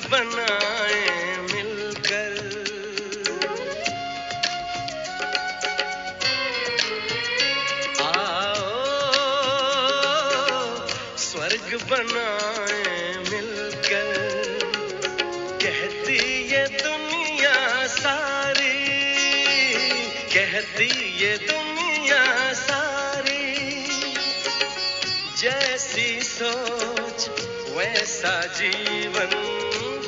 बनाए मिलकर। आओ स्वर्ग बनाए मिलकर, कहती ये दुनिया सारी, कहती ये दुनिया सारी, जैसी सोच वैसा जीवन,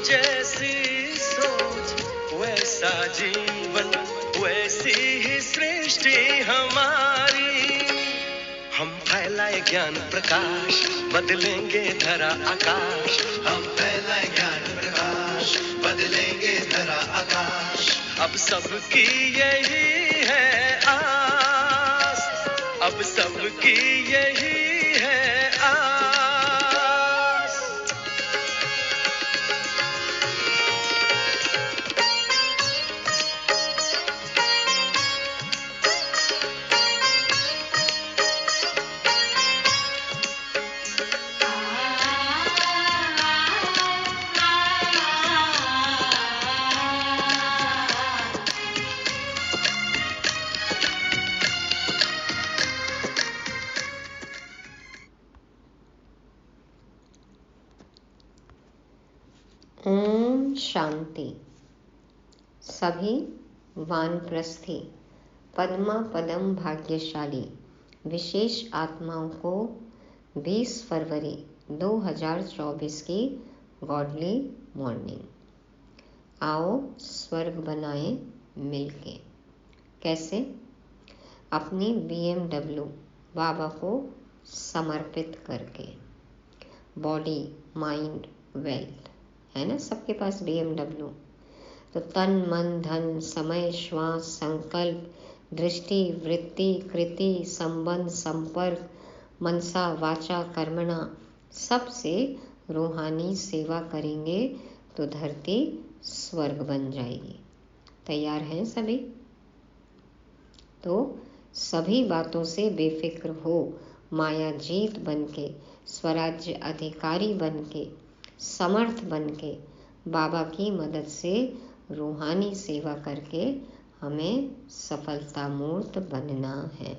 जैसी सोच वैसा जीवन, वैसी ही सृष्टि हमारी। हम फैलाए ज्ञान प्रकाश, बदलेंगे धरा आकाश। हम फैलाए ज्ञान प्रकाश, बदलेंगे धरा आकाश। अब सबकी यही है आस, अब सबकी यही है आस। ओम शांति। सभी वानप्रस्थी पद्मा पदम भाग्यशाली विशेष आत्माओं को 20 फरवरी 2024 की गॉडली मॉर्निंग। आओ स्वर्ग बनाए मिलके। कैसे? अपनी BMW बाबा को समर्पित करके। बॉडी, माइंड, वेल्थ है ना, सबके पास BMW। तो तन, मन, धन, समय, श्वास, संकल्प, दृष्टि, वृत्ति, कृति, संबंध, संपर्क, मनसा, वाचा, कर्मणा, सबसे रूहानी सेवा करेंगे तो धरती स्वर्ग बन जाएगी। तैयार हैं सभी? तो सभी बातों से बेफिक्र हो, माया जीत बनके, स्वराज्य अधिकारी बनके, समर्थ बनके, बाबा की मदद से रूहानी सेवा करके हमें सफलता मूर्त बनना है।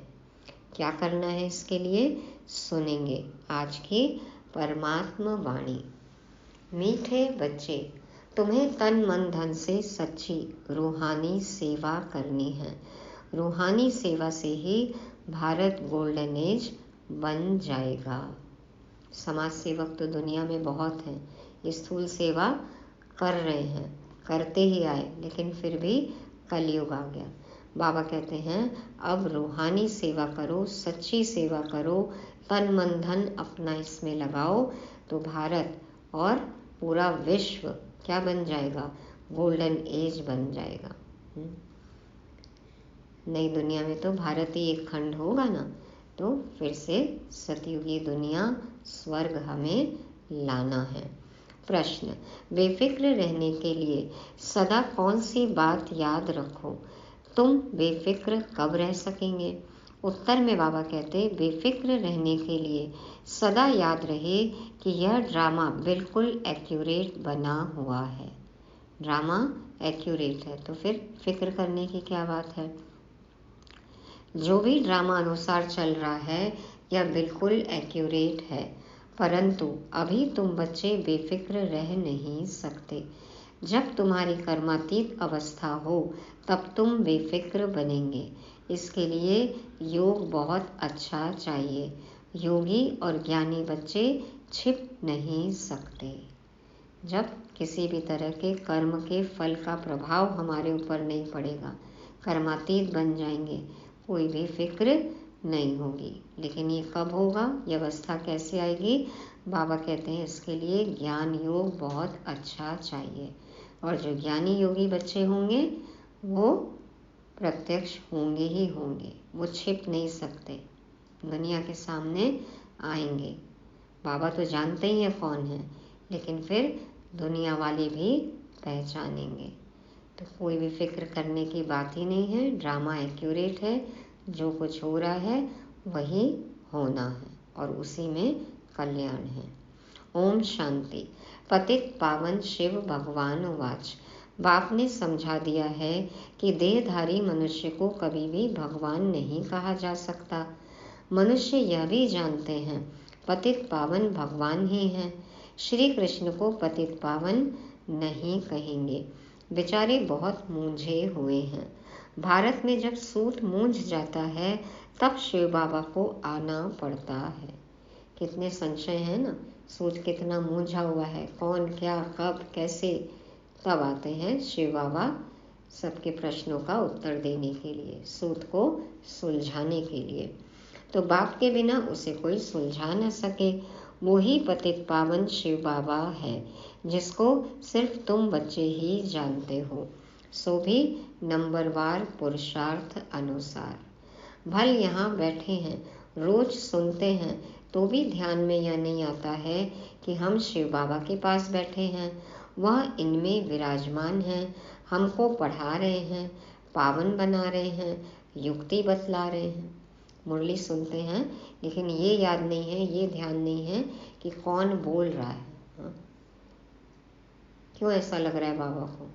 क्या करना है इसके लिए? सुनेंगे आज की परमात्मा वाणी। मीठे बच्चे, तुम्हें तन मन धन से सच्ची रूहानी सेवा करनी है। रूहानी सेवा से ही भारत गोल्डन एज बन जाएगा। समाज सेवक तो दुनिया में बहुत हैं, स्थूल सेवा कर रहे हैं, करते ही आए, लेकिन फिर भी कलयुग आ गया। बाबा कहते हैं अब रूहानी सेवा करो, सच्ची सेवा करो, तन मन धन अपना इसमें लगाओ तो भारत और पूरा विश्व क्या बन जाएगा? गोल्डन एज बन जाएगा। नई दुनिया में तो भारत ही एक खंड होगा ना, तो फिर से सतयुगी दुनिया स्वर्ग हमें लाना है। प्रश्न, बेफिक्र रहने के लिए सदा कौन सी बात याद रखो? तुम बेफिक्र कब रह सकेंगे? उत्तर में बाबा कहते बेफिक्र रहने के लिए सदा याद रहे कि यह ड्रामा बिल्कुल एक्यूरेट बना हुआ है। ड्रामा एक्यूरेट है तो फिर फिक्र करने की क्या बात है? जो भी ड्रामा अनुसार चल रहा है यह बिल्कुल एक्यूरेट है, परंतु अभी तुम बच्चे बेफिक्र रह नहीं सकते। जब तुम्हारी कर्मातीत अवस्था हो तब तुम बेफिक्र बनेंगे। इसके लिए योग बहुत अच्छा चाहिए। योगी और ज्ञानी बच्चे छिप नहीं सकते। जब किसी भी तरह के कर्म के फल का प्रभाव हमारे ऊपर नहीं पड़ेगा, कर्मातीत बन जाएंगे, कोई भी फिक्र नहीं होगी। लेकिन ये कब होगा? ये अवस्था कैसे आएगी? बाबा कहते हैं इसके लिए ज्ञान योग बहुत अच्छा चाहिए, और जो ज्ञानी योगी बच्चे होंगे वो प्रत्यक्ष होंगे ही होंगे, वो छिप नहीं सकते, दुनिया के सामने आएंगे। बाबा तो जानते ही हैं कौन है, लेकिन फिर दुनिया वाले भी पहचानेंगे। तो कोई भी फिक्र करने की बात ही नहीं है। ड्रामा एक्यूरेट है, जो कुछ हो रहा है वही होना है और उसी में कल्याण है। ओम शांति। पतित पावन शिव भगवान उवाच। बाप ने समझा दिया है कि देहधारी मनुष्य को कभी भी भगवान नहीं कहा जा सकता। मनुष्य यह भी जानते हैं पतित पावन भगवान ही हैं। श्री कृष्ण को पतित पावन नहीं कहेंगे, बेचारे बहुत मूंझे हुए हैं। भारत में जब सूत मूंझ जाता है तब शिव बाबा को आना पड़ता है। कितने संशय है ना, सूत कितना मूंझा हुआ है, कौन क्या कब कैसे, तब आते हैं शिव बाबा सबके प्रश्नों का उत्तर देने के लिए, सूत को सुलझाने के लिए। तो बाप के बिना उसे कोई सुलझा न सके। वो ही पतित पावन शिव बाबा है जिसको सिर्फ तुम बच्चे ही जानते हो, सो भी नंबरवार पुरुषार्थ अनुसार। भल यहाँ बैठे हैं, रोज सुनते हैं, तो भी ध्यान में यह नहीं आता है कि हम शिव बाबा के पास बैठे हैं, वह इनमें विराजमान हैं, हमको पढ़ा रहे हैं, पावन बना रहे हैं, युक्ति बतला रहे हैं। मुरली सुनते हैं लेकिन ये याद नहीं है, ये ध्यान नहीं है कि कौन बोल रहा है। हाँ? क्यों ऐसा लग रहा है बाबा को?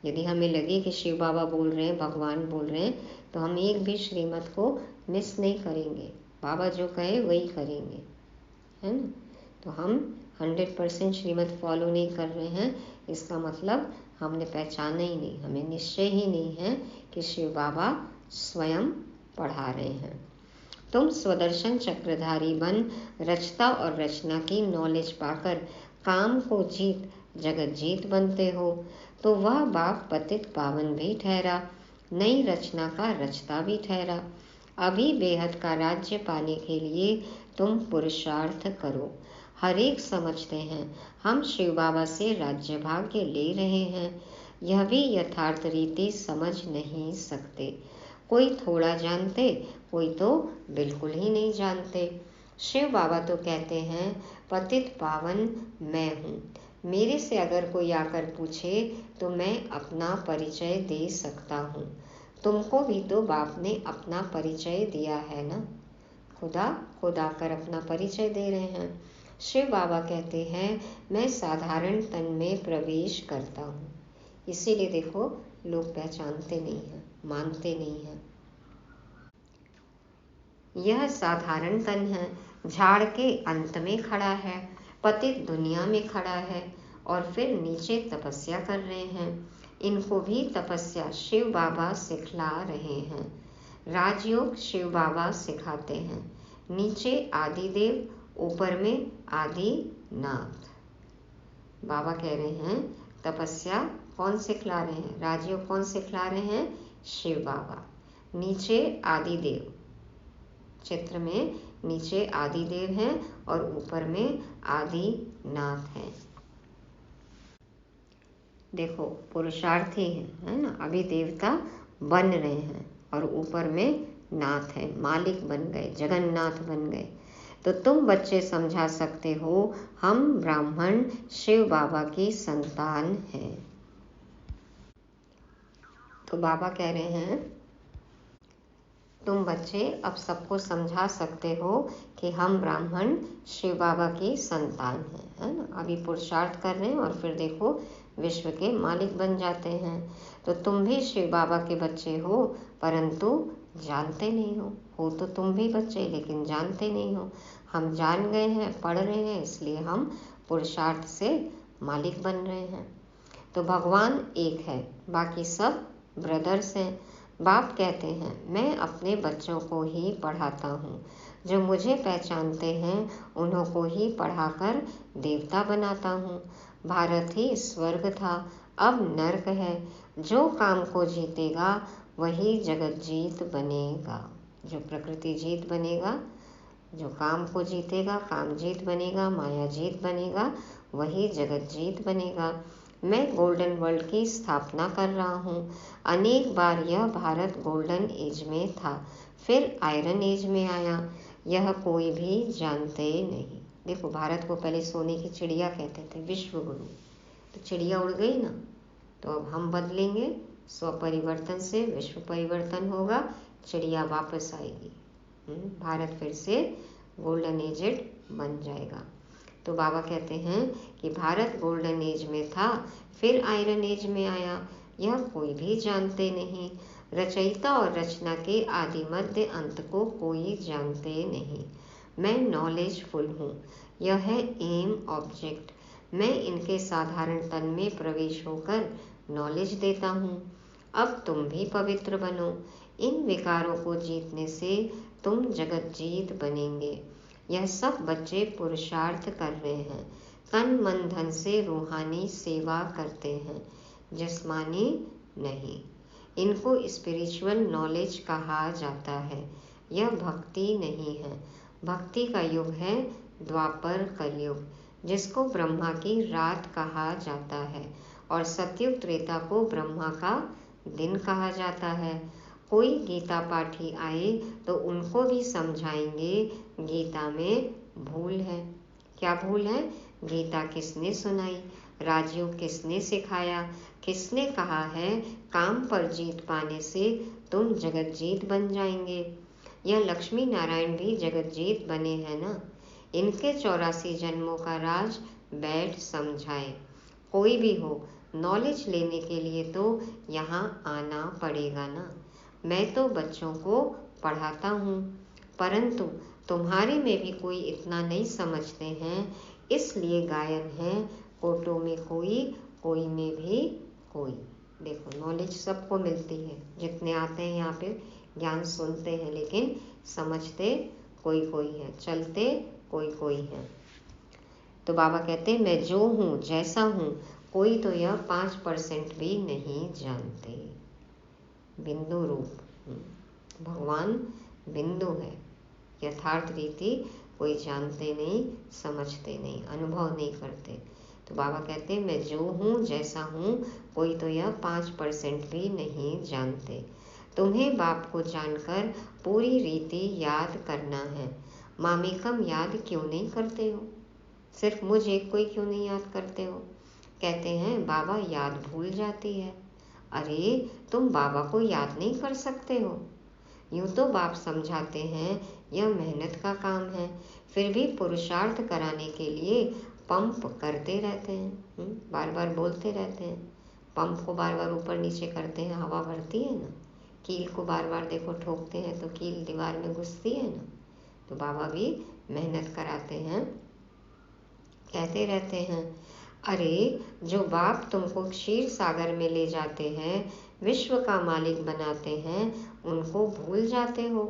यदि हमें लगे कि शिव बाबा बोल रहे हैं, भगवान बोल रहे हैं, तो हम एक भी श्रीमत को मिस नहीं करेंगे। बाबा जो कहे वही करेंगे, है ना। तो हम 100% श्रीमत फॉलो नहीं कर रहे हैं, इसका मतलब हमने पहचाना ही नहीं, हमें निश्चय ही नहीं है कि शिव बाबा स्वयं पढ़ा रहे हैं। तुम स्वदर्शन चक्रधारी बन रचता और रचना की नॉलेज पाकर काम को जीत जगत जीत बनते हो, तो वह बाप पतित पावन भी ठहरा, नई रचना का रचता भी ठहरा। अभी बेहद का राज्य पाने के लिए तुम पुरुषार्थ करो। हर एक समझते हैं हम शिव बाबा से राज्य भाग्य ले रहे हैं, यह भी यथार्थ रीति समझ नहीं सकते। कोई थोड़ा जानते, कोई तो बिल्कुल ही नहीं जानते। शिव बाबा तो कहते हैं पतित पावन मैं हूँ। मेरे से अगर कोई आकर पूछे तो मैं अपना परिचय दे सकता हूँ। तुमको भी तो बाप ने अपना परिचय दिया है ना, खुद आकर अपना परिचय दे रहे हैं। शिव बाबा कहते हैं मैं साधारण तन में प्रवेश करता हूँ। इसीलिए देखो लोग पहचानते नहीं हैं, मानते नहीं हैं। यह साधारण तन है, झाड़ के अंत में खड़ा है, पतित दुनिया में खड़ा है और फिर नीचे तपस्या कर रहे हैं। इनको भी तपस्या शिव बाबा सिखला रहे हैं। राजयोग शिव बाबा सिखाते हैं। नीचे आदिदेव, ऊपर में आदिनाथ। बाबा कह रहे हैं तपस्या कौन सिखला रहे हैं, राजयोग कौन सिखला रहे हैं, शिव बाबा। नीचे आदिदेव, चित्र में नीचे आदिदेव हैं और ऊपर में आदिनाथ हैं। देखो पुरुषार्थी है ना, अभी देवता बन रहे हैं और ऊपर में नाथ है, मालिक बन गए, जगन्नाथ बन गए। तो तुम बच्चे समझा सकते हो हम ब्राह्मण शिव बाबा की संतान हैं। तो बाबा कह रहे हैं तुम बच्चे अब सबको समझा सकते हो कि हम ब्राह्मण शिव बाबा की संतान हैं, है ना। अभी पुरुषार्थ कर रहे हैं और फिर देखो विश्व के मालिक बन जाते हैं। तो तुम भी शिव बाबा के बच्चे हो, परंतु जानते नहीं हो तो तुम भी बच्चे, लेकिन जानते नहीं हो। हम जान गए हैं, पढ़ रहे हैं, इसलिए हम पुरुषार्थ से मालिक बन रहे हैं। तो भगवान एक है, बाकी सब ब्रदर्स हैं। बाप कहते हैं मैं अपने बच्चों को ही पढ़ाता हूँ, जो मुझे पहचानते हैं उन्हों को ही पढ़ाकर देवता बनाता हूँ। भारत ही स्वर्ग था, अब नर्क है। जो काम को जीतेगा वही जगत जीत बनेगा। जो प्रकृति जीत बनेगा, जो काम को जीतेगा, काम जीत बनेगा, माया जीत बनेगा, वही जगत जीत बनेगा। मैं गोल्डन वर्ल्ड की स्थापना कर रहा हूँ। अनेक बार यह भारत गोल्डन एज में था, फिर आयरन एज में आया, यह कोई भी जानते नहीं। देखो भारत को पहले सोने की चिड़िया कहते थे, विश्व गुरु। तो चिड़िया उड़ गई ना, तो अब हम बदलेंगे, स्वपरिवर्तन से विश्व परिवर्तन होगा, चिड़िया वापस आएगी, भारत फिर से गोल्डन एजेड बन जाएगा। तो बाबा कहते हैं कि भारत गोल्डन एज में था, फिर आयरन एज में आया, यह कोई भी जानते नहीं। रचयिता और रचना के आदि मध्य अंत को कोई जानते नहीं। मैं नॉलेजफुल हूँ, यह है एम ऑब्जेक्ट। मैं इनके साधारण तन में प्रवेश होकर नॉलेज देता हूँ। अब तुम भी पवित्र बनो। इन विकारों को जीतने से तुम जगत जीत बनेंगे। यह सब बच्चे पुरुषार्थ कर रहे हैं, तन मन धन से रूहानी सेवा करते हैं, जिस्मानी नहीं। इनको स्पिरिचुअल नॉलेज कहा जाता है। यह भक्ति नहीं है। भक्ति का युग है द्वापर कलयुग, जिसको ब्रह्मा की रात कहा जाता है, और सतयुग त्रेता को ब्रह्मा का दिन कहा जाता है। कोई गीता पाठी आए तो उनको भी समझाएंगे गीता में भूल है। क्या भूल है? गीता किसने सुनाई, राजयोग किसने सिखाया, किसने कहा है काम पर जीत पाने से तुम जगत जीत बन जाएंगे। यह लक्ष्मी नारायण भी जगत जीत बने हैं ना। इनके 84 जन्मों का राज बैठ समझाए। कोई भी हो, नॉलेज लेने के लिए तो यहाँ आना पड़ेगा ना। मैं तो बच्चों को पढ़ाता हूँ, परंतु तुम्हारे में भी कोई इतना नहीं समझते हैं, इसलिए गायन है कोटों में कोई, कोई में भी कोई। देखो, नॉलेज सबको मिलती है, जितने आते हैं यहाँ पे ज्ञान सुनते हैं, लेकिन समझते कोई कोई है, चलते कोई कोई है। तो बाबा कहते हैं मैं जो हूँ, जैसा हूँ, कोई तो यह 5% भी नहीं जानते। बिंदु रूप भगवान बिंदु है। यथार्थ रीति कोई जानते नहीं, समझते नहीं, अनुभव नहीं करते। तो बाबा कहते हैं मैं जो हूँ, जैसा हूँ, कोई तो यह 5% भी नहीं जानते। तुम्हें बाप को जानकर पूरी रीति याद करना है। मामेकम याद क्यों नहीं करते हो? सिर्फ मुझ एक को ही क्यों नहीं याद करते हो? कहते हैं बाबा याद भूल जाती है। अरे तुम बाबा को याद नहीं कर सकते हो? यूँ तो बाप समझाते हैं यह मेहनत का काम है, फिर भी पुरुषार्थ कराने के लिए पंप करते रहते हैं, बार बार बोलते रहते हैं। पंप को बार बार ऊपर नीचे करते हैं, हवा भरती है ना। कील को बार बार देखो ठोकते हैं तो कील दीवार में घुसती है ना। तो बाबा भी मेहनत कराते हैं, कहते रहते हैं अरे जो बाप तुमको क्षीर सागर में ले जाते हैं, विश्व का मालिक बनाते हैं, उनको भूल जाते हो।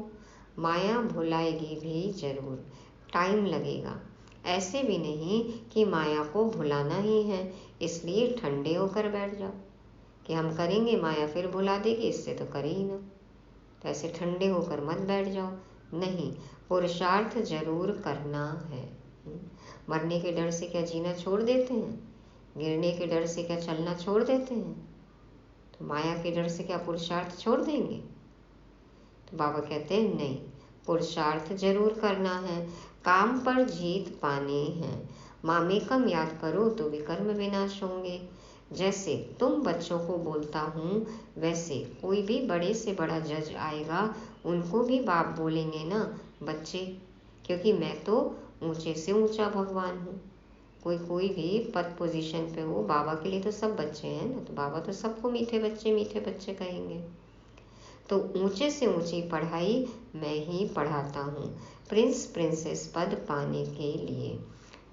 माया भुलाएगी भी जरूर, टाइम लगेगा। ऐसे भी नहीं कि माया को भुलाना ही है, इसलिए ठंडे होकर बैठ जाओ कि हम करेंगे, माया फिर भुला देगी, इससे तो करे ही ना। तो ऐसे ठंडे होकर मत बैठ जाओ। नहीं, पुरुषार्थ जरूर करना है। मरने के डर से क्या जीना छोड़ देते हैं? गिरने के डर से क्या चलना छोड़ देते हैं? तो माया के डर से क्या पुरुषार्थ छोड़ देंगे? तो बाबा कहते हैं नहीं, पुरुषार्थ जरूर करना है, काम पर जीत पानी है। मामेकम याद करो तो विकर्म विनाश होंगे। जैसे तुम बच्चों को बोलता हूँ, वैसे कोई भी बड़े से बड़ा जज आएगा, उनको भी बाप बोलेंगे ना बच्चे, क्योंकि मैं तो ऊंचे से ऊंचा भगवान हूँ। कोई भी पद पोजीशन पे हो, बाबा के लिए तो सब बच्चे हैं ना। तो बाबा तो सबको मीठे बच्चे कहेंगे। तो ऊंचे से ऊंची पढ़ाई मैं ही पढ़ाता हूँ, प्रिंस प्रिंसेस पद पाने के लिए।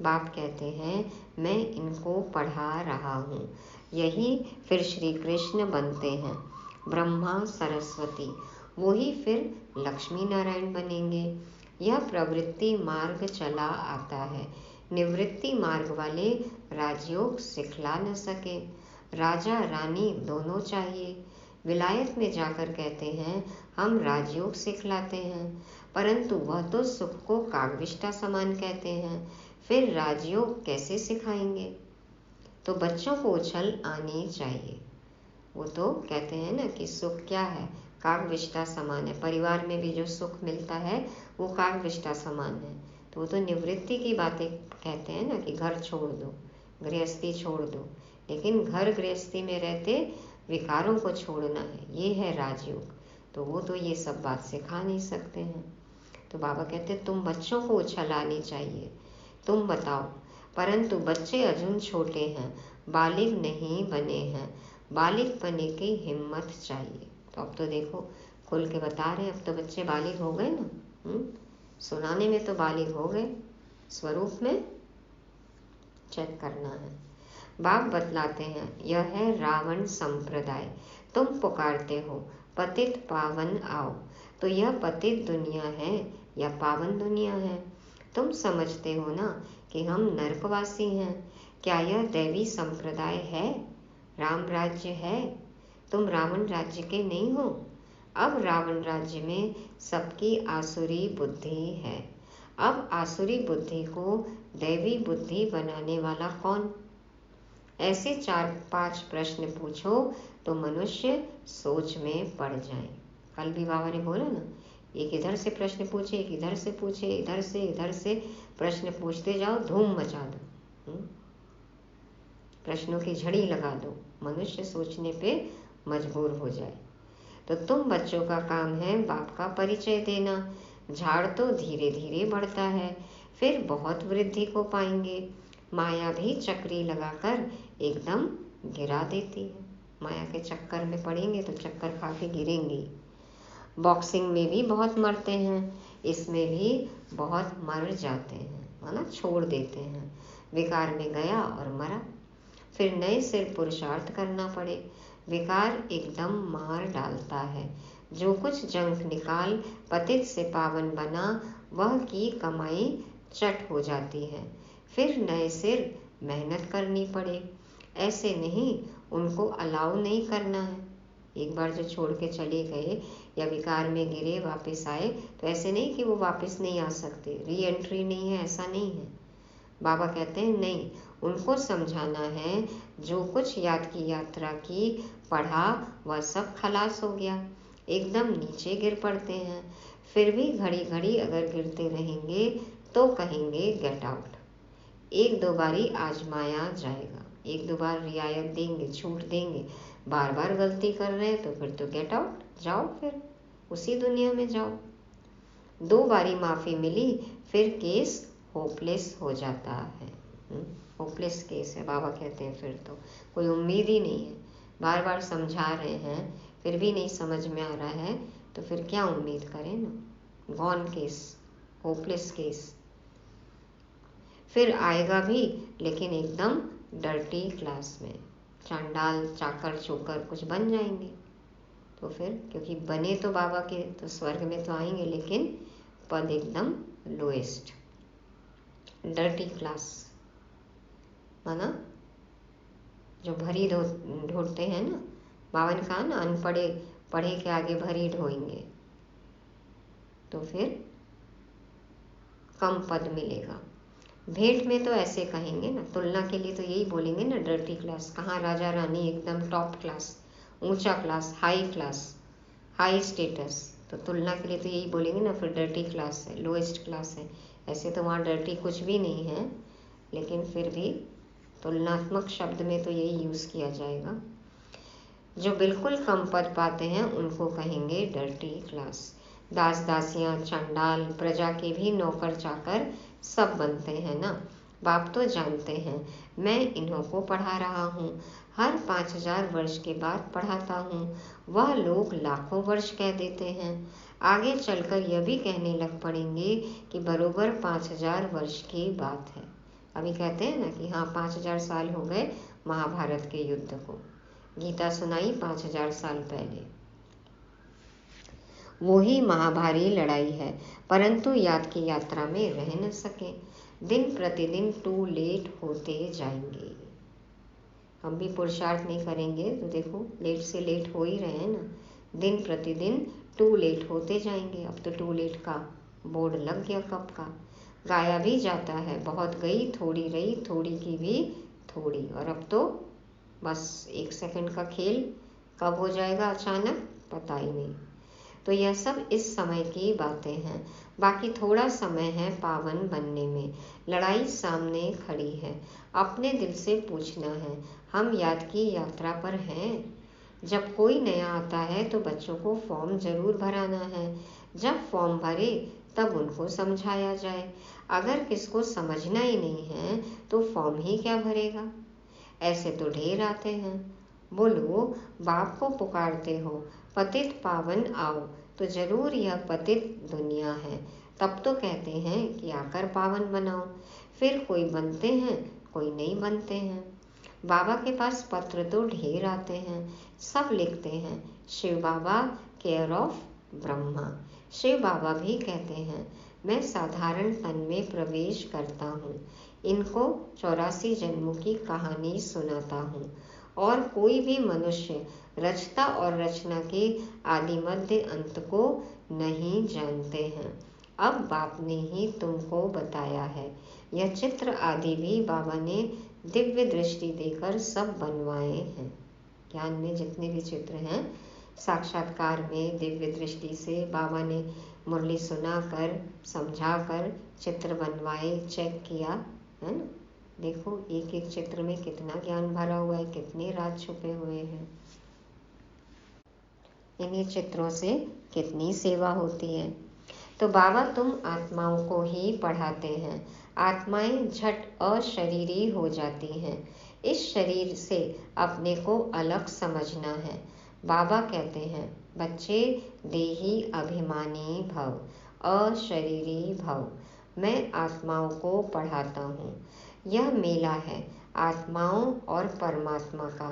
बाप कहते हैं मैं इनको पढ़ा रहा हूँ। यही फिर श्री कृष्ण बनते हैं, ब्रह्मा सरस्वती, वही फिर लक्ष्मी नारायण बनेंगे। यह प्रवृत्ति मार्ग चला आता है, निवृत्ति मार्ग वाले राजयोग सिखला न सके। राजा रानी दोनों चाहिए। विलायत में जाकर कहते हैं हम राजयोग सिखलाते हैं, परंतु वह तो सुख को कागविष्टा समान कहते हैं, फिर राजयोग कैसे सिखाएंगे? तो बच्चों को उछल आनी चाहिए। वो तो कहते हैं ना कि सुख क्या है, कागविष्टा समान है। परिवार में भी जो सुख मिलता है वो कागविष्टा समान है। तो वो तो निवृत्ति की बातें कहते हैं ना कि घर छोड़ दो, गृहस्थी छोड़ दो, लेकिन घर गृहस्थी में रहते विकारों को छोड़ना है, ये है राजयोग। तो वो तो ये सब बात सिखा नहीं सकते हैं। तो बाबा कहते तुम बच्चों को उछल आनी चाहिए। तुम बताओ परंतु बच्चे अजून छोटे हैं, बालिग नहीं बने हैं। बालिग बने की हिम्मत चाहिए। तो अब तो देखो खुल के बता रहे हैं, अब तो बच्चे बालिग हो गए ना। सुनाने में तो बालिग हो गए, स्वरूप में चेक करना है। बाप बतलाते हैं, यह है रावण संप्रदाय। तुम पुकारते हो पतित पावन आओ, तो यह पतित दुनिया है या पावन दुनिया है? तुम समझते हो ना कि हम नरकवासी हैं। क्या यह दैवी संप्रदाय है? राम राज्य है। तुम रावण राज्य के नहीं हो। अब रावण राज्य में सबकी आसुरी बुद्धि है। अब आसुरी बुद्धि को दैवी बुद्धि बनाने वाला कौन? ऐसे 4-5 प्रश्न पूछो तो मनुष्य सोच में पड़ जाए। कल भी बाबा ने बोला ना, एक इधर से प्रश्न पूछे, एक इधर से पूछे, इधर से प्रश्न पूछते जाओ, धूम मचा दो, प्रश्नों की झड़ी लगा दो, मनुष्य सोचने पे मजबूर हो जाए। तो तुम बच्चों का काम है बाप का परिचय देना। झाड़ तो धीरे धीरे बढ़ता है, फिर बहुत वृद्धि को पाएंगे। माया भी चक्री लगाकर एकदम गिरा देती है। माया के चक्कर में पड़ेंगे तो चक्कर खा के गिरेंगे। बॉक्सिंग में भी बहुत मरते हैं, इसमें भी बहुत मर जाते हैं, माना छोड़ देते हैं। विकार में गया और मरा, फिर नए सिर पुरुषार्थ करना पड़े। विकार एकदम मार डालता है। जो कुछ जंक निकाल पतित से पावन बना, वह की कमाई चट हो जाती है। फिर नए सिर मेहनत करनी पड़े। ऐसे नहीं, उनको अलाउ नहीं करना है। एक बार जो छोड़ के चले गए या विकार में गिरे वापस आए, तो ऐसे नहीं कि वो वापस नहीं आ सकते, री एंट्री नहीं है, ऐसा नहीं है। बाबा कहते हैं नहीं, उनको समझाना है जो कुछ याद की यात्रा की पढ़ा वह सब खलास हो गया, एकदम नीचे गिर पड़ते हैं। फिर भी घड़ी घड़ी अगर गिरते रहेंगे तो कहेंगे गेट आउट। 1-2 बारी आजमाया जाएगा, 1-2 बार रियायत देंगे, छूट देंगे। बार बार गलती कर रहे हैं तो फिर तो गेट आउट, जाओ फिर उसी दुनिया में जाओ। 2 बारी माफ़ी मिली, फिर केस होपलेस हो जाता है। होपलेस केस है, बाबा कहते हैं फिर तो कोई उम्मीद ही नहीं है। बार बार समझा रहे हैं, फिर भी नहीं समझ में आ रहा है, तो फिर क्या उम्मीद करें ना। Gone case, hopeless case. फिर आएगा भी, लेकिन एकदम डर्टी क्लास में, चांडाल चाकर चोकर कुछ बन जाएंगे। तो फिर क्योंकि बने तो बाबा के, तो स्वर्ग में तो आएंगे, लेकिन पद एकदम लोएस्ट, डर्टी क्लास, माना जो भरी ढोते हैं ना। बाबा ने कहा ना, अनपढ़े पढ़े के आगे भरी ढोएंगे, तो फिर कम पद मिलेगा। भेंट में तो ऐसे कहेंगे ना, तुलना के लिए तो यही बोलेंगे ना, डर्टी क्लास। कहाँ राजा रानी एकदम टॉप क्लास, ऊंचा class, high class, high status. तो तुलना के लिए तो यही बोलेंगे ना, फिर डर्टी क्लास है, लोएस्ट क्लास है। ऐसे तो वहाँ डर्टी कुछ भी नहीं है, लेकिन फिर भी तुलनात्मक शब्द में तो यही यूज़ किया जाएगा। जो बिल्कुल कम पद पाते हैं उनको कहेंगे डर्टी क्लास। दास दासियाँ, चंडाल, प्रजा के भी नौकर चाकर सब बनते हैं ना। बाप तो जानते हैं, मैं इन्हों को पढ़ा रहा हूँ, हर 5000 वर्ष के बाद पढ़ाता हूँ। वह लोग लाखों वर्ष कह देते हैं, आगे चलकर यह भी कहने लग पड़ेंगे कि बरोबर 5000 वर्ष की बात है। अभी कहते हैं ना कि हाँ 5000 साल हो गए महाभारत के युद्ध को, गीता सुनाई 5000 साल पहले। वो ही महाभारी लड़ाई है, परंतु याद की यात्रा में रह न सके। दिन प्रतिदिन टू लेट होते जाएंगे। हम भी पुरुषार्थ नहीं करेंगे तो देखो लेट से लेट हो ही रहे हैं ना। दिन प्रतिदिन टू लेट होते जाएंगे। अब तो टू लेट का बोर्ड लग गया कब का। गाया भी जाता है, बहुत गई थोड़ी रही, थोड़ी की भी थोड़ी। और अब तो बस 1 सेकंड का खेल, कब हो जाएगा अचानक पता ही नहीं। तो यह सब इस समय की बातें हैं। बाकी थोड़ा समय है पावन बनने में। लड़ाई सामने खड़ी है, अपने दिल से पूछना है, हम याद की यात्रा पर हैं। जब कोई नया आता है तो बच्चों को फॉर्म जरूर भराना है। जब फॉर्म भरे तब उनको समझाया जाए। अगर किसको समझना ही नहीं है तो फॉर्म ही क्या भरेगा। ऐसे तो ढेर आते हैं। बोलो, बाप को पुकारते हो, पतित पावन आओ, तो जरूर यह पतित दुनिया है। तब तो कहते हैं कि आकर पावन बनाओ। फिर कोई बनते हैं, कोई नहीं बनते हैं। बाबा के पास पत्र तो ढेर आते हैं। सब लिखते हैं शिव बाबा केयर ऑफ ब्रह्मा। शिव बाबा भी कहते हैं मैं साधारण तन में प्रवेश करता हूँ, इनको 84 जन्मों की कहानी सुनाता हूँ। और कोई भी मनुष्य रचता और रचना के आदि मध्य अंत को नहीं जानते हैं। अब बाप ने ही तुमको बताया है। यह चित्र आदि भी बाबा ने दिव्य दृष्टि देकर सब बनवाए हैं। ज्ञान में जितने भी चित्र हैं, साक्षात्कार में दिव्य दृष्टि से बाबा ने मुरली सुनाकर, समझाकर चित्र बनवाए, चेक किया, है ना। देखो एक एक चित्र में कितना ज्ञान भरा हुआ है, कितने राज छुपे हुए हैं। इन्हीं चित्रों से कितनी सेवा होती है। तो बाबा तुम आत्माओं को ही पढ़ाते हैं। आत्माएं झट अशरीरी हो जाती हैं। इस शरीर से अपने को अलग समझना है। बाबा कहते हैं बच्चे देही अभिमानी भव, अशरीरी भव। मैं आत्माओं को पढ़ाता हूँ। यह मेला है आत्माओं और परमात्मा का।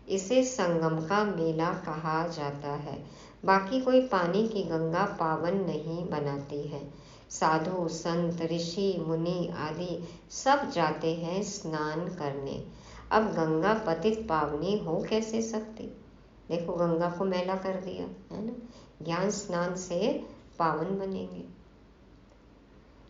इसे संगम का मेला कहा जाता है। बाकी कोई पानी की गंगा पावन नहीं बनाती है। साधु संत ऋषि मुनि आदि सब जाते हैं स्नान करने। अब गंगा पतित पावनी हो कैसे सकती। देखो गंगा को मैला कर दिया, है ना। ज्ञान स्नान से पावन बनेंगे।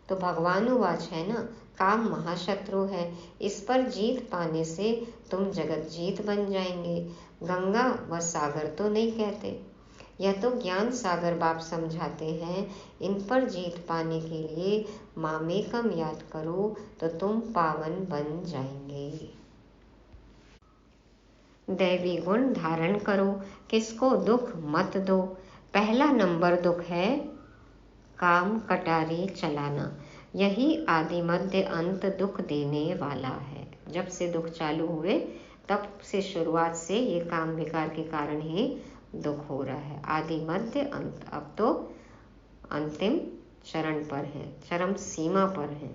तो भगवान उवाच है ना, काम महाशत्रु है, इस पर जीत पाने से तुम जगत जीत बन जाएंगे। गंगा व सागर तो नहीं कहते, यह तो ज्ञान सागर बाप समझाते हैं। इन पर जीत पाने के लिए मामेकम याद करो तो तुम पावन बन जाएंगे। दैवी गुण धारण करो, किसको दुख मत दो। पहला नंबर दुख है काम कटारी चलाना। यही आदि मध्य अंत दुख देने वाला है। जब से दुख चालू हुए तब से, शुरुआत से ये काम विकार के कारण ही दुख हो रहा है। आदि मध्य अंत, अब तो अंतिम चरण पर है, चरम सीमा पर है।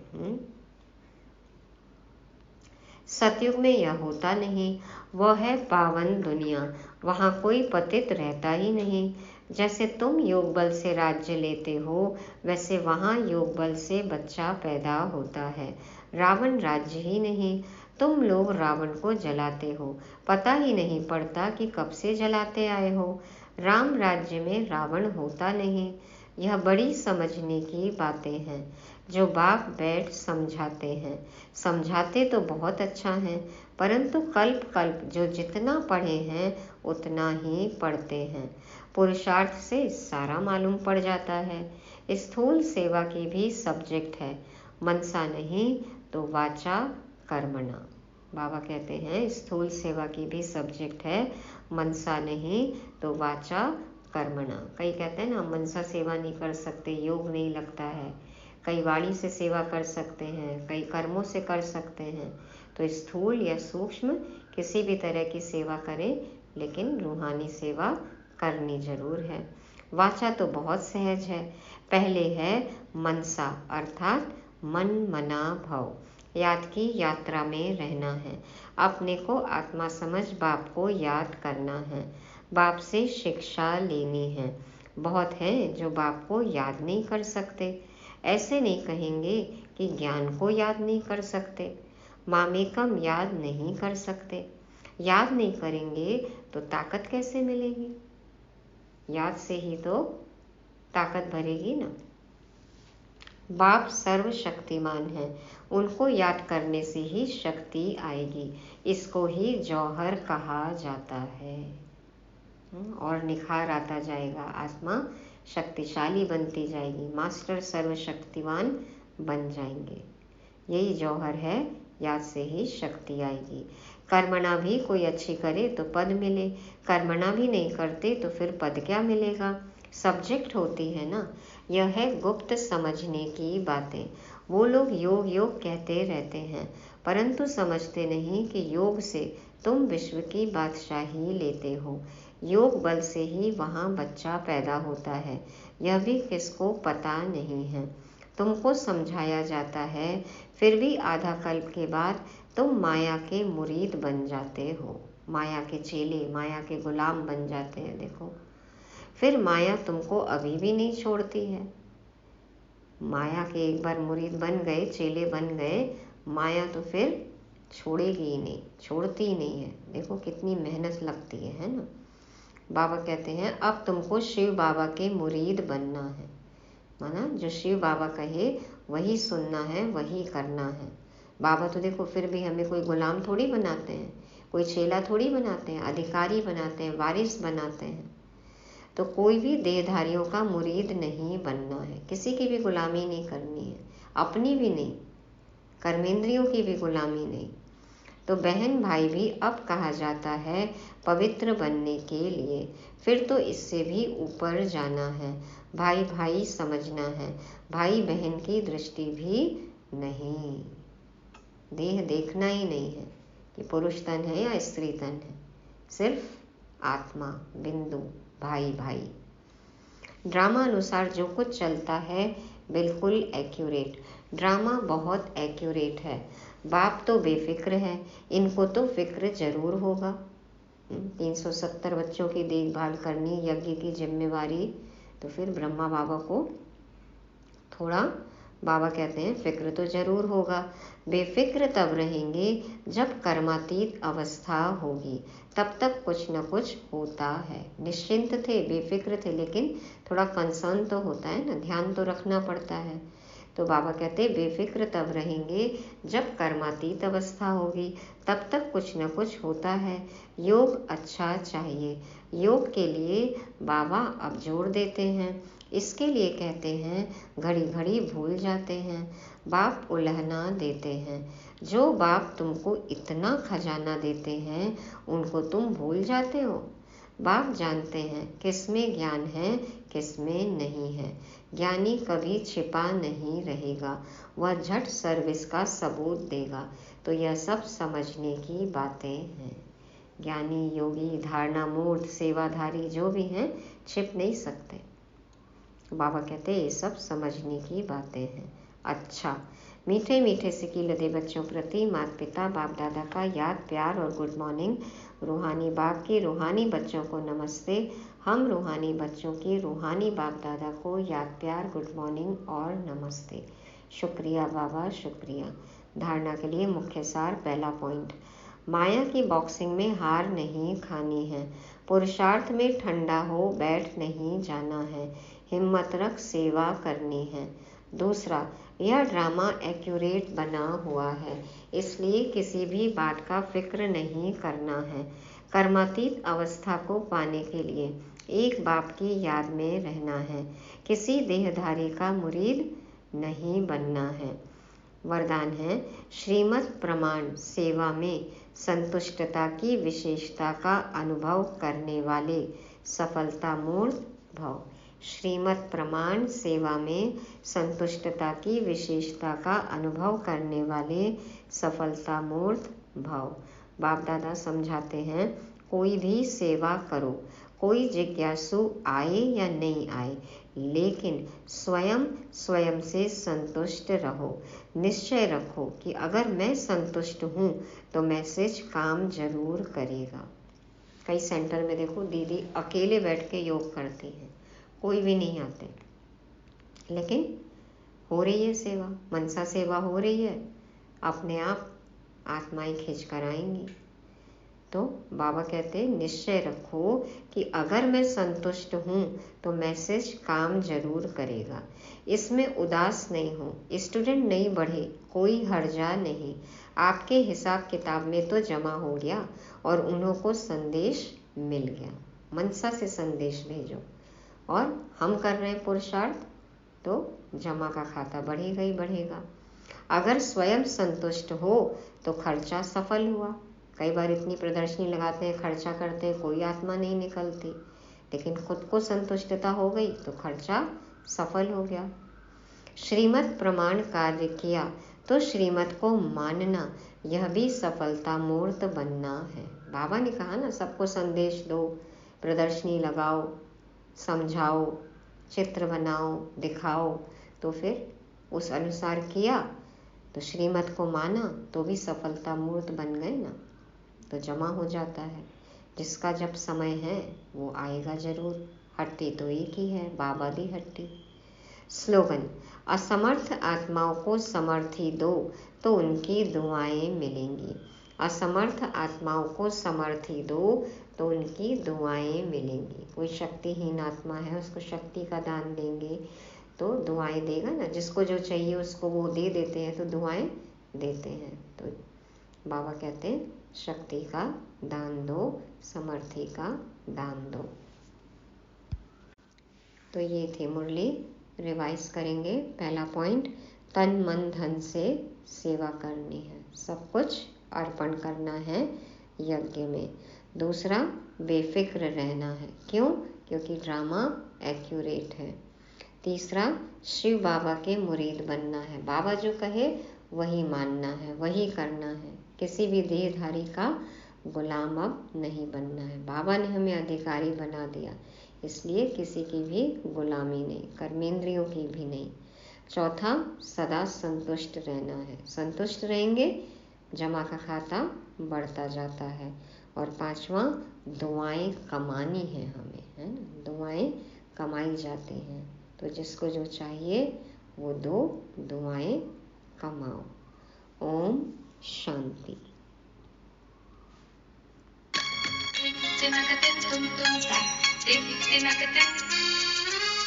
सतयुग में यह होता नहीं। वह है पावन दुनिया, वहाँ कोई पतित रहता ही नहीं। जैसे तुम योग बल से राज्य लेते हो, वैसे वहाँ योग बल से बच्चा पैदा होता है। रावण राज्य ही नहीं। तुम लोग रावण को जलाते हो, पता ही नहीं पड़ता कि कब से जलाते आए हो। राम राज्य में रावण होता नहीं। यह बड़ी समझने की बातें हैं जो बाप बैठ समझाते हैं। समझाते तो बहुत अच्छा है, परंतु कल्प कल्प जो जितना पढ़े हैं उतना ही पढ़ते हैं। पुरुषार्थ से सारा मालूम पड़ जाता है। स्थूल सेवा की भी सब्जेक्ट है, मनसा नहीं तो वाचा कर्मणा। बाबा कहते हैं स्थूल सेवा की भी सब्जेक्ट है, मनसा नहीं तो वाचा कर्मणा। कई कहते हैं ना मनसा सेवा नहीं कर सकते, योग नहीं लगता है। कई वाणी से सेवा कर सकते हैं, कई कर्मों से कर सकते हैं। तो स्थूल या सूक्ष्म किसी भी तरह की सेवा करें, लेकिन रूहानी सेवा करनी जरूर है। वाचा तो बहुत सहज है। पहले है मनसा, अर्थात मन मना भव। याद की यात्रा में रहना है। अपने को आत्मा समझ बाप को याद करना है। बाप से शिक्षा लेनी है। बहुत हैं जो बाप को याद नहीं कर सकते। ऐसे नहीं कहेंगे कि ज्ञान को याद नहीं कर सकते, मामेकम याद नहीं कर सकते। याद नहीं करेंगे तो ताकत कैसे मिलेगी। याद से ही तो ताकत भरेगी ना। बाप सर्वशक्तिमान है, उनको याद करने से ही शक्ति आएगी। इसको ही जौहर कहा जाता है। और निखार आता जाएगा, आत्मा शक्तिशाली बनती जाएगी, मास्टर सर्वशक्तिवान बन जाएंगे। यही जौहर है, याद से ही शक्ति आएगी। कर्मणा भी कोई अच्छी करे तो पद मिले, कर्मणा भी नहीं करते तो फिर पद क्या मिलेगा। सब्जेक्ट होती है ना। यह है गुप्त समझने की बातें। वो लोग योग योग कहते रहते हैं, परंतु समझते नहीं कि योग से तुम विश्व की बादशाही लेते हो। योग बल से ही वहाँ बच्चा पैदा होता है, यह भी किसको पता नहीं है। तुमको समझाया जाता है, फिर भी आधा कल्प के बाद तुम माया के मुरीद बन जाते हो, माया के चेले, माया के गुलाम बन जाते हैं। देखो, फिर माया तुमको अभी भी नहीं छोड़ती है। माया के एक बार मुरीद बन गए, चेले बन गए, माया तो फिर छोड़ेगी ही नहीं, छोड़ती ही नहीं है। देखो कितनी मेहनत लगती है ना। बाबा कहते हैं अब तुमको शिव बाबा के मुरीद बनना है, माना जो शिव बाबा कहे वही सुनना है, वही करना है। बाबा तो देखो फिर भी हमें कोई गुलाम थोड़ी बनाते हैं, कोई चेला थोड़ी बनाते हैं, अधिकारी बनाते हैं, वारिस बनाते हैं। तो कोई भी देहधारियों का मुरीद नहीं बनना है, किसी की भी गुलामी नहीं करनी है, अपनी भी नहीं, कर्मेंद्रियों की भी गुलामी नहीं। तो बहन भाई भी अब कहा जाता है पवित्र बनने के लिए, फिर तो इससे भी ऊपर जाना है। भाई भाई समझना है, भाई बहन की दृष्टि भी नहीं, देह देखना ही नहीं है कि पुरुष तन है या स्त्री तन है, सिर्फ आत्मा बिंदु, भाई भाई। ड्रामा अनुसार जो कुछ चलता है बिल्कुल एक्यूरेट, ड्रामा बहुत एक्यूरेट है। बाप तो बेफिक्र है, इनको तो फिक्र जरूर होगा। 370 बच्चों की देखभाल करनी, यज्ञ की जिम्मेवारी, तो फिर ब्रह्मा बाबा को थोड़ा, बाबा कहते हैं फिक्र तो जरूर होगा। बेफिक्र तब रहेंगे जब कर्मातीत अवस्था होगी, तब तक कुछ न कुछ होता है। निश्चिंत थे, बेफिक्र थे, लेकिन थोड़ा कंसर्न तो होता है ना, ध्यान तो रखना पड़ता है। तो बाबा कहते बेफिक्र तब रहेंगे जब कर्मातीत अवस्था होगी, तब तक कुछ न कुछ होता है। योग अच्छा चाहिए, योग के लिए बाबा अब जोर देते हैं। इसके लिए कहते हैं घड़ी घड़ी भूल जाते हैं, बाप उलहना देते हैं। जो बाप तुमको इतना खजाना देते हैं उनको तुम भूल जाते हो। बाप जानते हैं किसमें ज्ञान है, किसमें नहीं है। ज्ञानी कभी छिपा नहीं रहेगा, वह झट सर्विस का सबूत देगा। तो यह सब समझने की बातें हैं। ज्ञानी, योगी, धारणा मूर्त, सेवाधारी जो भी हैं छिप नहीं सकते। बाबा कहते ये सब समझने की बातें हैं। अच्छा, मीठे मीठे सिकी लदे बच्चों प्रति माता पिता बाप दादा का याद, प्यार और गुड मॉर्निंग। रूहानी बाप के रूहानी बच्चों को नमस्ते। हम रूहानी बच्चों की रूहानी बाप दादा को याद, प्यार, गुड मॉर्निंग और नमस्ते। शुक्रिया बाबा, शुक्रिया। धारणा के लिए मुख्य सार, पहला पॉइंट, माया की बॉक्सिंग में हार नहीं खानी है। पुरुषार्थ में ठंडा हो बैठ नहीं जाना है, हिम्मत रख सेवा करनी है। दूसरा, यह ड्रामा एक्यूरेट बना हुआ है, इसलिए किसी भी बात का फिक्र नहीं करना है। कर्मातीत अवस्था को पाने के लिए एक बाप की याद में रहना है, किसी देहधारी का मुरीद नहीं बनना है। वरदान है, श्रीमत प्रमाण सेवा में संतुष्टता की विशेषता का अनुभव करने वाले सफलता मूर्त भव। श्रीमत प्रमाण सेवा में संतुष्टता की विशेषता का अनुभव करने वाले सफलता मूर्त भव। बाप दादा समझाते हैं कोई भी सेवा करो, कोई जिज्ञासु आए या नहीं आए, लेकिन स्वयं से संतुष्ट रहो। निश्चय रखो कि अगर मैं संतुष्ट हूँ तो मैसेज काम जरूर करेगा। कई सेंटर में देखो दीदी अकेले बैठ के योग करती हैं, कोई भी नहीं आते, लेकिन हो रही है सेवा, मनसा सेवा हो रही है, अपने आप आत्माएं खींच कर आएंगी। तो बाबा कहते हैं निश्चय रखो कि अगर मैं संतुष्ट हूँ तो मैसेज काम जरूर करेगा। इसमें उदास नहीं हो, स्टूडेंट नहीं बढ़े, कोई हर्जा नहीं। आपके हिसाब किताब में तो जमा हो गया और उन्हों को संदेश मिल गया। मनसा से संदेश भेजो और हम कर रहे हैं पुरुषार्थ, तो जमा का खाता बढ़ेगा ही बढ़ेगा। अगर स्वयं संतुष्ट हो तो खर्चा सफल हुआ। कई बार इतनी प्रदर्शनी लगाते हैं, खर्चा करते हैं, कोई आत्मा नहीं निकलती, लेकिन खुद को संतुष्टता हो गई तो खर्चा सफल हो गया। श्रीमत प्रमाण कार्य किया तो श्रीमत को मानना, यह भी सफलता मूर्त बनना है। बाबा ने कहा ना, सबको संदेश दो, प्रदर्शनी लगाओ, समझाओ, चित्र बनाओ, दिखाओ, तो फिर उस अनुसार किया तो श्रीमत को माना तो भी सफलता मूर्त बन गए ना, तो जमा हो जाता है। जिसका जब समय है वो आएगा जरूर। हट्टी तो एक ही है, बाबा भी हट्टी। स्लोगन: असमर्थ आत्माओं को समर्थी दो तो उनकी दुआएं मिलेंगी। असमर्थ आत्माओं को समर्थी दो तो उनकी दुआएं मिलेंगी। कोई शक्तिहीन आत्मा है, उसको शक्ति का दान देंगे तो दुआएं देगा ना। जिसको जो चाहिए उसको वो दे देते हैं तो दुआएं देते हैं। तो बाबा कहते हैं शक्ति का दान दो, समर्थी का दान दो। तो ये थी मुरली, रिवाइज करेंगे। पहला पॉइंट, तन मन धन से सेवा करनी है, सब कुछ अर्पण करना है यज्ञ में। दूसरा, बेफिक्र रहना है। क्यों? क्योंकि ड्रामा एक्यूरेट है। तीसरा, शिव बाबा के मुरीद बनना है। बाबा जो कहे वही मानना है, वही करना है। किसी भी देहधारी का गुलाम अब नहीं बनना है। बाबा ने हमें अधिकारी बना दिया, इसलिए किसी की भी गुलामी नहीं, कर्मेंद्रियों की भी नहीं। चौथा, सदा संतुष्ट रहना है। संतुष्ट रहेंगे, जमा का खाता बढ़ता जाता है। और पांचवा, दुआएं कमानी है हमें, है ना, दुआएं कमाई जाती हैं। तो जिसको जो चाहिए वो दो, दुआएं कमाओ। ओम शांति।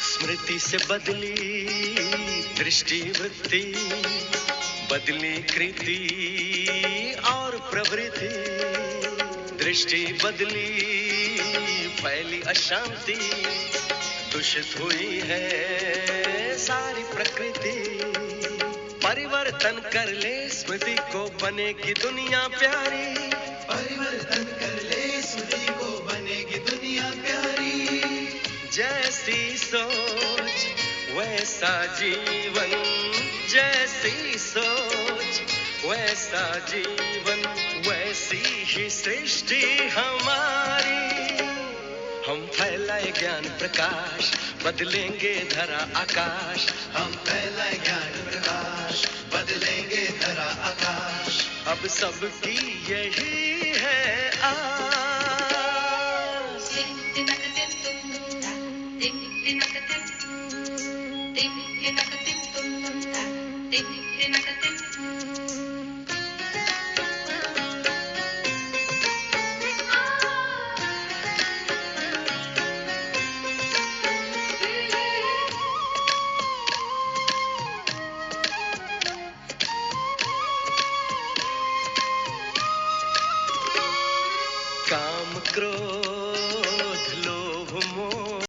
स्मृति से बदली दृष्टि वृत्ति, बदली कृति और प्रवृत्ति। दृष्टि बदली, फैली अशांति, दूषित हुई है सारी प्रकृति। परिवर्तन कर ले स्मृति को, बनेगी दुनिया प्यारी। परिवर्तन कर ले स्मृति को, बनेगी दुनिया प्यारी। जैसी सोच वैसा जीवन, जैसी सोच वैसा जीवन, वैसी ही सृष्टि हमारी। हम फैलाए ज्ञान प्रकाश, बदलेंगे धरा आकाश। हम फैलाए ज्ञान प्रकाश, बदलेंगे धरा आकाश। अब सबकी यही है आस। Ding,